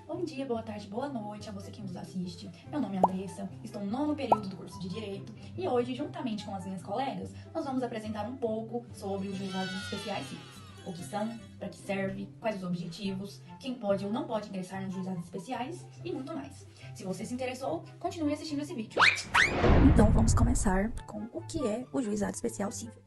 Bom dia, boa tarde, boa noite a você que nos assiste. Meu nome é Andressa, estou no 9º período do curso de Direito e hoje, juntamente com as minhas colegas, nós vamos apresentar um pouco sobre os juizados especiais civis. O que são, para que serve, quais os objetivos, quem pode ou não pode ingressar nos juizados especiais e muito mais. Se você se interessou, continue assistindo esse vídeo. Então vamos começar com o que é o Juizado Especial Civil.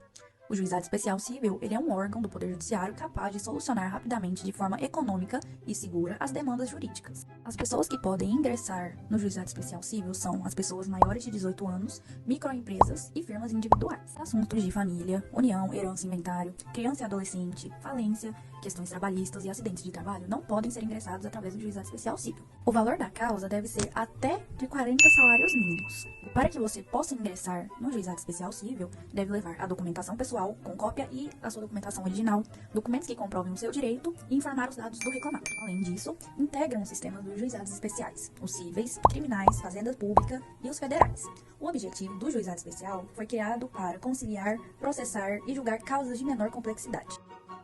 O Juizado Especial Civil, ele é um órgão do Poder Judiciário capaz de solucionar rapidamente, de forma econômica e segura, as demandas jurídicas. As pessoas que podem ingressar no Juizado Especial Civil são as pessoas maiores de 18 anos, microempresas e firmas individuais. Assuntos de família, união, herança, inventário, criança e adolescente, falência, questões trabalhistas e acidentes de trabalho não podem ser ingressados através do Juizado Especial Civil. O valor da causa deve ser até de 40 salários mínimos. Para que você possa ingressar no Juizado Especial Civil, deve levar a documentação pessoal com cópia e a sua documentação original, documentos que comprovem o seu direito e informar os dados do reclamado. Além disso, integram o sistema dos juizados especiais, os cíveis, criminais, fazenda pública e os federais. O objetivo do juizado especial foi criado para conciliar, processar e julgar causas de menor complexidade.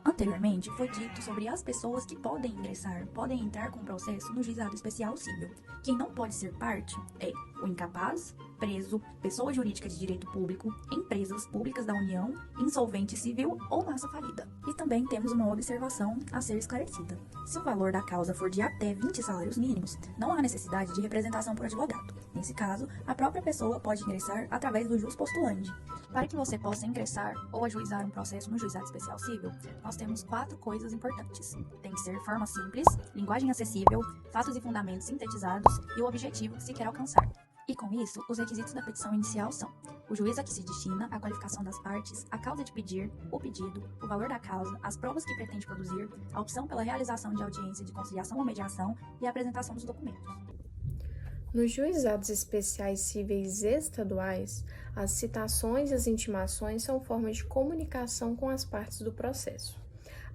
Anteriormente, foi dito sobre as pessoas que podem entrar com processo no juizado especial civil. Quem não pode ser parte é o incapaz, preso, pessoa jurídica de direito público, empresas públicas da União, insolvente civil ou massa falida. E também temos uma observação a ser esclarecida. Se o valor da causa for de até 20 salários mínimos, não há necessidade de representação por advogado. Nesse caso, a própria pessoa pode ingressar através do jus postulandi. Para que você possa ingressar ou ajuizar um processo no juizado especial civil, nós temos 4 coisas importantes. Tem que ser forma simples, linguagem acessível, fatos e fundamentos sintetizados e o objetivo que se quer alcançar. E com isso, os requisitos da petição inicial são: o juiz a que se destina, a qualificação das partes, a causa de pedir, o pedido, o valor da causa, as provas que pretende produzir, a opção pela realização de audiência de conciliação ou mediação e a apresentação dos documentos. Nos juizados especiais cíveis estaduais, as citações e as intimações são formas de comunicação com as partes do processo.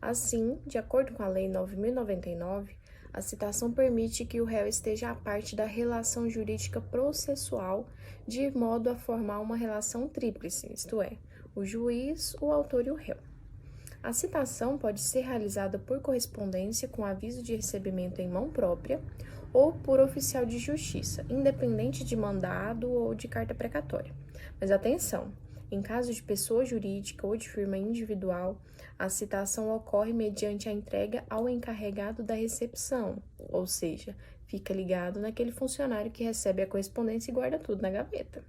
Assim, de acordo com a Lei 9.099, a citação permite que o réu esteja à parte da relação jurídica processual, de modo a formar uma relação tríplice, isto é, o juiz, o autor e o réu. A citação pode ser realizada por correspondência com aviso de recebimento em mão própria ou por oficial de justiça, independente de mandado ou de carta precatória. Mas atenção! Em caso de pessoa jurídica ou de firma individual, a citação ocorre mediante a entrega ao encarregado da recepção, ou seja, fica ligado naquele funcionário que recebe a correspondência e guarda tudo na gaveta.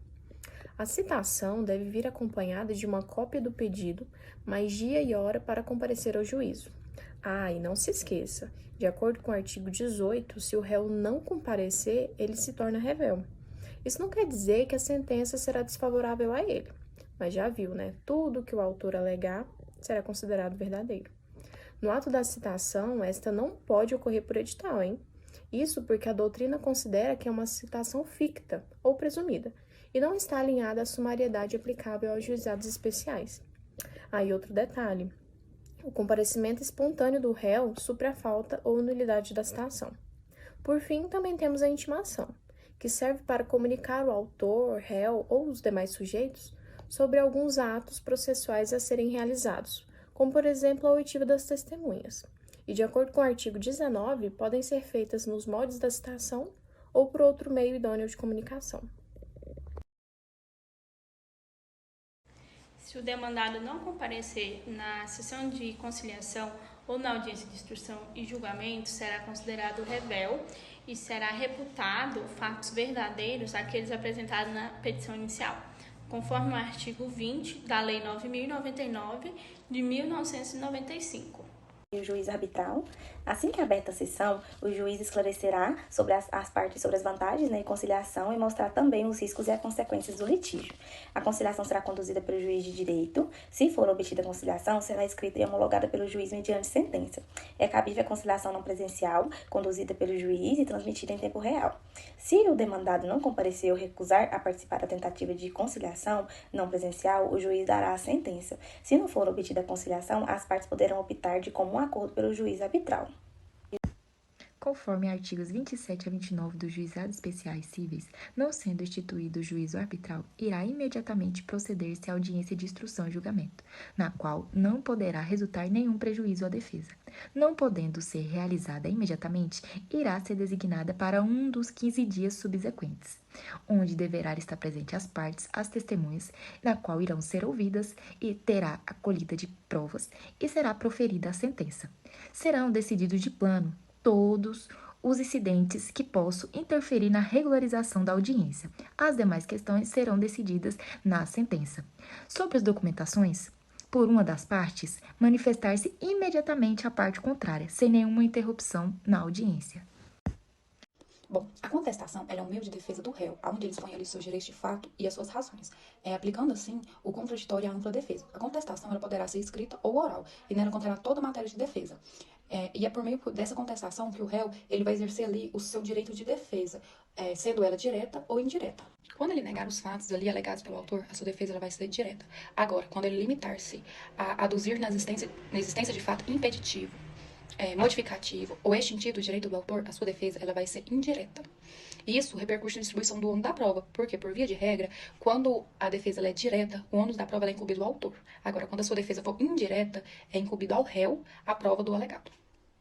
A citação deve vir acompanhada de uma cópia do pedido, mais dia e hora para comparecer ao juízo. E não se esqueça, de acordo com o artigo 18, se o réu não comparecer, ele se torna revel. Isso não quer dizer que a sentença será desfavorável a ele, mas já viu, né? Tudo que o autor alegar será considerado verdadeiro. No ato da citação, esta não pode ocorrer por edital, hein? Isso porque a doutrina considera que é uma citação ficta ou presumida, e não está alinhada à sumariedade aplicável aos juizados especiais. E outro detalhe: o comparecimento espontâneo do réu supre a falta ou nulidade da citação. Por fim, também temos a intimação, que serve para comunicar o autor, réu ou os demais sujeitos sobre alguns atos processuais a serem realizados, como, por exemplo, a oitiva das testemunhas. E, de acordo com o artigo 19, podem ser feitas nos moldes da citação ou por outro meio idôneo de comunicação. Se o demandado não comparecer na sessão de conciliação ou na audiência de instrução e julgamento, será considerado rével e será reputado fatos verdadeiros aqueles apresentados na petição inicial, conforme o artigo 20 da Lei 9.099 de 1995. O juiz arbitral, assim que aberta a sessão, o juiz esclarecerá sobre as partes sobre as vantagens e conciliação e mostrar também os riscos e as consequências do litígio. A conciliação será conduzida pelo juiz de direito. Se for obtida a conciliação, será escrita e homologada pelo juiz mediante sentença. É cabível a conciliação não presencial, conduzida pelo juiz e transmitida em tempo real. Se o demandado não comparecer ou recusar a participar da tentativa de conciliação não presencial, o juiz dará a sentença. Se não for obtida a conciliação, as partes poderão optar de comum acordo pelo juiz arbitral. Conforme artigos 27 a 29 dos Juizados Especiais Cíveis, não sendo instituído o juízo arbitral, irá imediatamente proceder-se à audiência de instrução e julgamento, na qual não poderá resultar nenhum prejuízo à defesa. Não podendo ser realizada imediatamente, irá ser designada para um dos 15 dias subsequentes, onde deverá estar presente as partes, as testemunhas, na qual irão ser ouvidas e terá a colhida de provas e será proferida a sentença. Serão decididos de plano todos os incidentes que possam interferir na regularização da audiência. As demais questões serão decididas na sentença. Sobre as documentações, por uma das partes, manifestar-se imediatamente a parte contrária, sem nenhuma interrupção na audiência. Bom, a contestação é um meio de defesa do réu, onde ele expõe ali seus direitos de fato e as suas razões, aplicando assim o contraditório e a ampla defesa. A contestação ela poderá ser escrita ou oral, e nela conterá toda a matéria de defesa. E é por meio dessa contestação que o réu ele vai exercer ali o seu direito de defesa, sendo ela direta ou indireta. Quando ele negar os fatos ali alegados pelo autor, a sua defesa ela vai ser direta. Agora, quando ele limitar-se a aduzir na existência de fato impeditivo, modificativo ou extintivo do direito do autor, a sua defesa ela vai ser indireta. Isso repercute na distribuição do ônus da prova, porque, por via de regra, quando a defesa ela é direta, o ônus da prova ela é incumbido ao autor. Agora, quando a sua defesa for indireta, é incumbido ao réu a prova do alegado.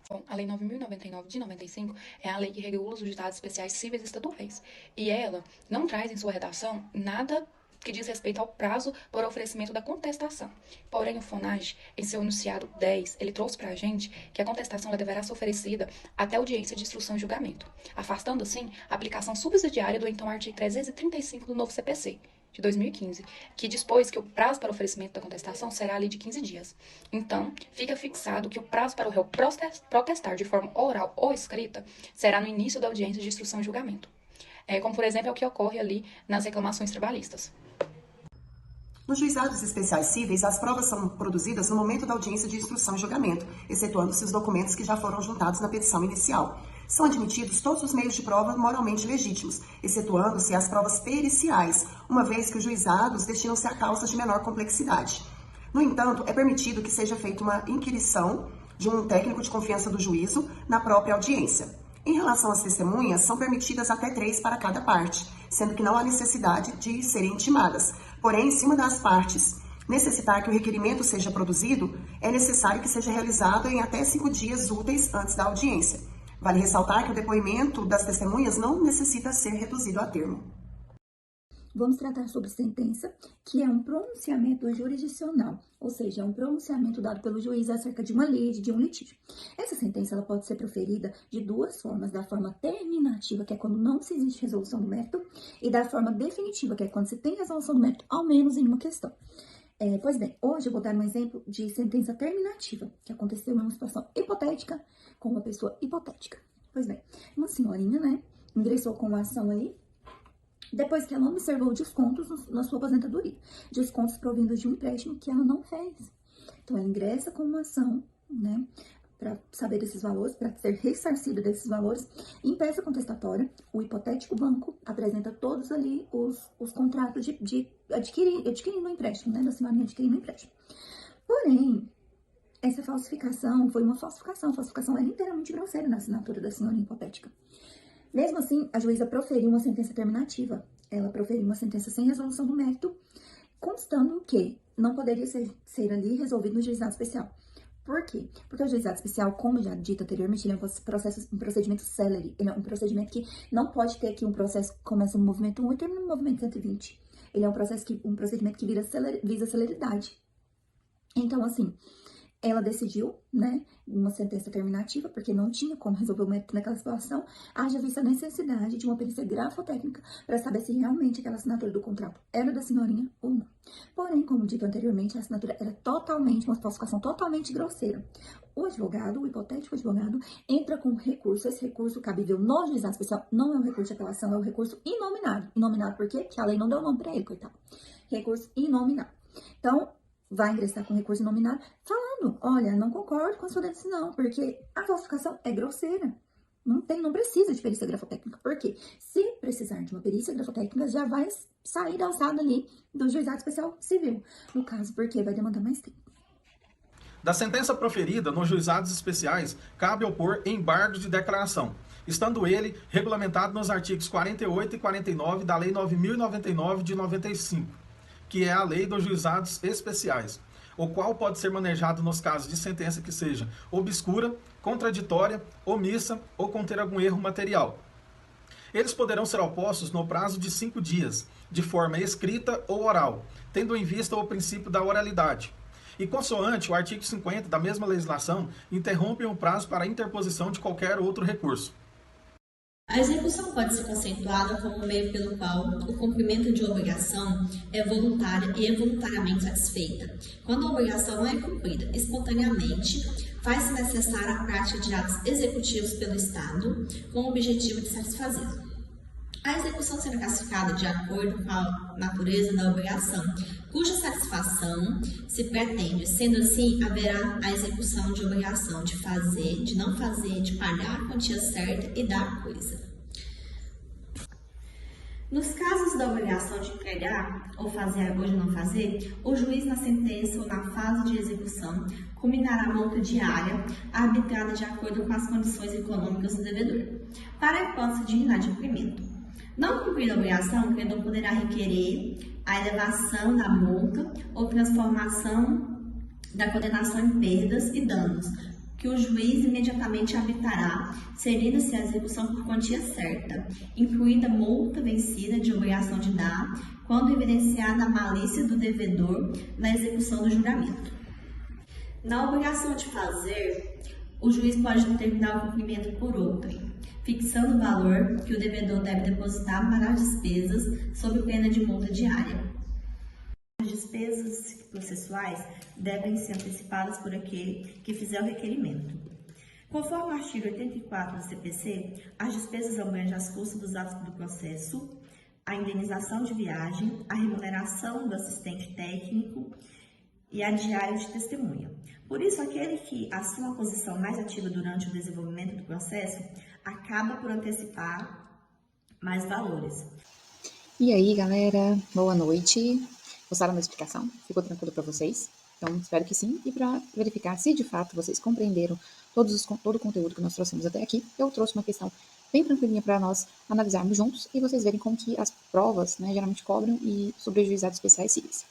Bom, a Lei 9.099 de 95 é a lei que regula os juizados especiais cíveis estaduais. E ela não traz em sua redação nada que diz respeito ao prazo para oferecimento da contestação. Porém, o FONAGE, em seu enunciado 10, ele trouxe para a gente que a contestação ela deverá ser oferecida até a audiência de instrução e julgamento, afastando, assim, a aplicação subsidiária do então artigo 335 do novo CPC, de 2015, que dispôs que o prazo para oferecimento da contestação será ali de 15 dias. Então, fica fixado que o prazo para o réu protestar de forma oral ou escrita será no início da audiência de instrução e julgamento. Como, por exemplo, é o que ocorre ali nas reclamações trabalhistas. Nos juizados especiais cíveis, as provas são produzidas no momento da audiência de instrução e julgamento, excetuando-se os documentos que já foram juntados na petição inicial. São admitidos todos os meios de prova moralmente legítimos, excetuando-se as provas periciais, uma vez que os juizados destinam-se a causas de menor complexidade. No entanto, é permitido que seja feita uma inquirição de um técnico de confiança do juízo na própria audiência. Em relação às testemunhas, são permitidas até 3 para cada parte, sendo que não há necessidade de serem intimadas. Porém, se uma das partes necessitar que o requerimento seja produzido, é necessário que seja realizado em até 5 dias úteis antes da audiência. Vale ressaltar que o depoimento das testemunhas não necessita ser reduzido a termo. Vamos tratar sobre sentença, que é um pronunciamento jurisdicional, ou seja, é um pronunciamento dado pelo juiz acerca de uma lei, de um litígio. Essa sentença ela pode ser proferida de duas formas, da forma terminativa, que é quando não se existe resolução do mérito, e da forma definitiva, que é quando se tem resolução do mérito, ao menos em uma questão. Pois bem, hoje eu vou dar um exemplo de sentença terminativa, que aconteceu em uma situação hipotética com uma pessoa hipotética. Pois bem, uma senhorinha, né, ingressou com uma ação aí, depois que ela observou descontos na sua aposentadoria, descontos provindos de um empréstimo que ela não fez. Então, ela ingressa com uma ação, né, para saber desses valores, para ser ressarcida desses valores, em peça contestatória, o hipotético banco apresenta todos ali os contratos de adquirindo o empréstimo, né, da senhorinha adquirindo o empréstimo. Porém, essa falsificação foi uma falsificação. A falsificação era inteiramente grosseira na assinatura da senhorinha hipotética. Mesmo assim, a juíza proferiu uma sentença terminativa. Ela proferiu uma sentença sem resolução do mérito, constando que não poderia ser ali resolvido no juizado especial. Por quê? Porque o juizado especial, como já dito anteriormente, ele é um procedimento célere. Ele é um procedimento que não pode ter aqui um processo que começa no movimento 1 e termina no movimento 120. Ele é um procedimento que visa celeridade. Então, assim, ela decidiu, né, uma sentença terminativa, porque não tinha como resolver o mérito naquela situação, haja vista a necessidade de uma perícia grafotécnica para saber se realmente aquela assinatura do contrato era da senhorinha ou não. Porém, como dito anteriormente, a assinatura era totalmente, uma falsificação totalmente grosseira. O advogado, o hipotético advogado, entra com recurso. Esse recurso cabível no juizado especial não é um recurso de apelação, é um recurso inominado. Inominado por quê? Porque a lei não deu nome para ele, coitado. Recurso inominado. Então, vai ingressar com recurso inominado, falando, olha, não concordo com a sua decisão, porque a falsificação é grosseira. Não precisa de perícia grafotécnica. Por quê? Se precisar de uma perícia grafotécnica, já vai sair da alçada ali do juizado especial civil. No caso, porque vai demandar mais tempo. Da sentença proferida nos juizados especiais, cabe opor embargo de declaração, estando ele regulamentado nos artigos 48 e 49 da Lei 9.099 de 95, que é a Lei dos Juizados Especiais, o qual pode ser manejado nos casos de sentença que seja obscura, contraditória, omissa ou conter algum erro material. Eles poderão ser opostos no prazo de 5 dias, de forma escrita ou oral, tendo em vista o princípio da oralidade. E consoante o artigo 50 da mesma legislação, interrompem o prazo para a interposição de qualquer outro recurso. A execução pode ser conceituada como um meio pelo qual o cumprimento de uma obrigação é voluntária e é voluntariamente satisfeita. Quando a obrigação não é cumprida espontaneamente, faz-se necessária a prática de atos executivos pelo Estado com o objetivo de satisfazê-lo. A execução será classificada de acordo com a natureza da obrigação, cuja satisfação se pretende. Sendo assim, haverá a execução de obrigação de fazer, de não fazer, de pagar a quantia certa e dar a coisa. Nos casos da obrigação de empregar, ou fazer ou de não fazer, o juiz na sentença ou na fase de execução combinará a multa diária arbitrada de acordo com as condições econômicas do devedor, para a hipótese de inadimplemento. Não cumprida a obrigação, o credor poderá requerer a elevação da multa ou transformação da condenação em perdas e danos, que o juiz imediatamente arbitrará, cedendo-se a execução por quantia certa, incluída multa vencida de obrigação de dar, quando evidenciada a malícia do devedor na execução do julgamento. Na obrigação de fazer, o juiz pode determinar o cumprimento por outrem, fixando o valor que o devedor deve depositar para as despesas sob pena de multa diária. As despesas processuais devem ser antecipadas por aquele que fizer o requerimento. Conforme o artigo 84 do CPC, as despesas abrangem as custas dos atos do processo, a indenização de viagem, a remuneração do assistente técnico e a diária de testemunha. Por isso, aquele que assume a posição mais ativa durante o desenvolvimento do processo acaba por antecipar mais valores. E aí, galera, boa noite. Gostaram da explicação? Ficou tranquilo para vocês? Então, espero que sim. E para verificar se de fato vocês compreenderam todo o conteúdo que nós trouxemos até aqui, eu trouxe uma questão bem tranquilinha para nós analisarmos juntos e vocês verem como que as provas, geralmente cobram e sobre juizados especiais civis.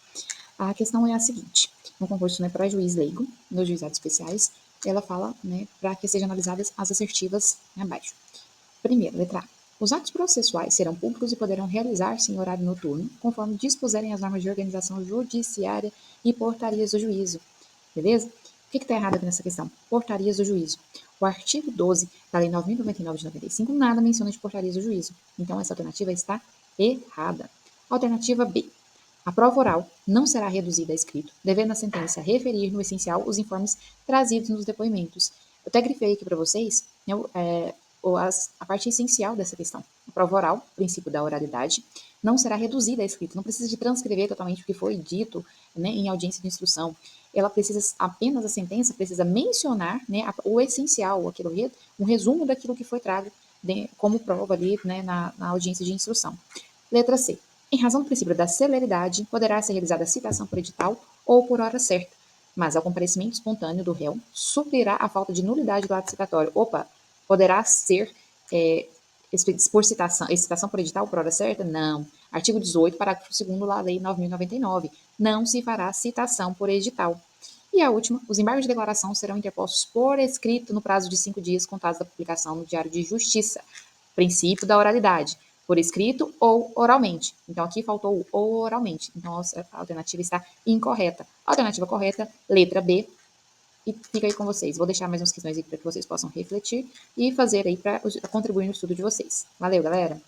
A questão é a seguinte: no concurso para juiz leigo, nos juizados especiais, ela fala para que sejam analisadas as assertivas abaixo. Primeiro, letra A. Os atos processuais serão públicos e poderão realizar-se em horário noturno, conforme dispuserem as normas de organização judiciária e portarias do juízo. Beleza? O que está errado aqui nessa questão? Portarias do juízo. O artigo 12 da Lei 9.099 de 95 nada menciona de portarias do juízo. Então, essa alternativa está errada. Alternativa B. A prova oral não será reduzida a escrito, devendo a sentença referir no essencial os informes trazidos nos depoimentos. Eu até grifei aqui para vocês a parte essencial dessa questão. A prova oral, princípio da oralidade, não será reduzida a escrito. Não precisa de transcrever totalmente o que foi dito em audiência de instrução. Ela precisa, apenas a sentença precisa mencionar o essencial, um resumo daquilo que foi trago como prova ali na audiência de instrução. Letra C. Em razão do princípio da celeridade, poderá ser realizada a citação por edital ou por hora certa, mas ao comparecimento espontâneo do réu, suprirá a falta de nulidade do ato citatório. Poderá ser por citação por edital por hora certa? Não. Artigo 18, parágrafo 2º da Lei 9.099. Não se fará citação por edital. E a última, os embargos de declaração serão interpostos por escrito no prazo de 5 dias contados da publicação no Diário de Justiça. Princípio da oralidade. Por escrito ou oralmente. Então, aqui faltou o ou oralmente. Então, a alternativa está incorreta. Alternativa correta, letra B. E fica aí com vocês. Vou deixar mais umas questões aqui para que vocês possam refletir e fazer aí para contribuir no estudo de vocês. Valeu, galera!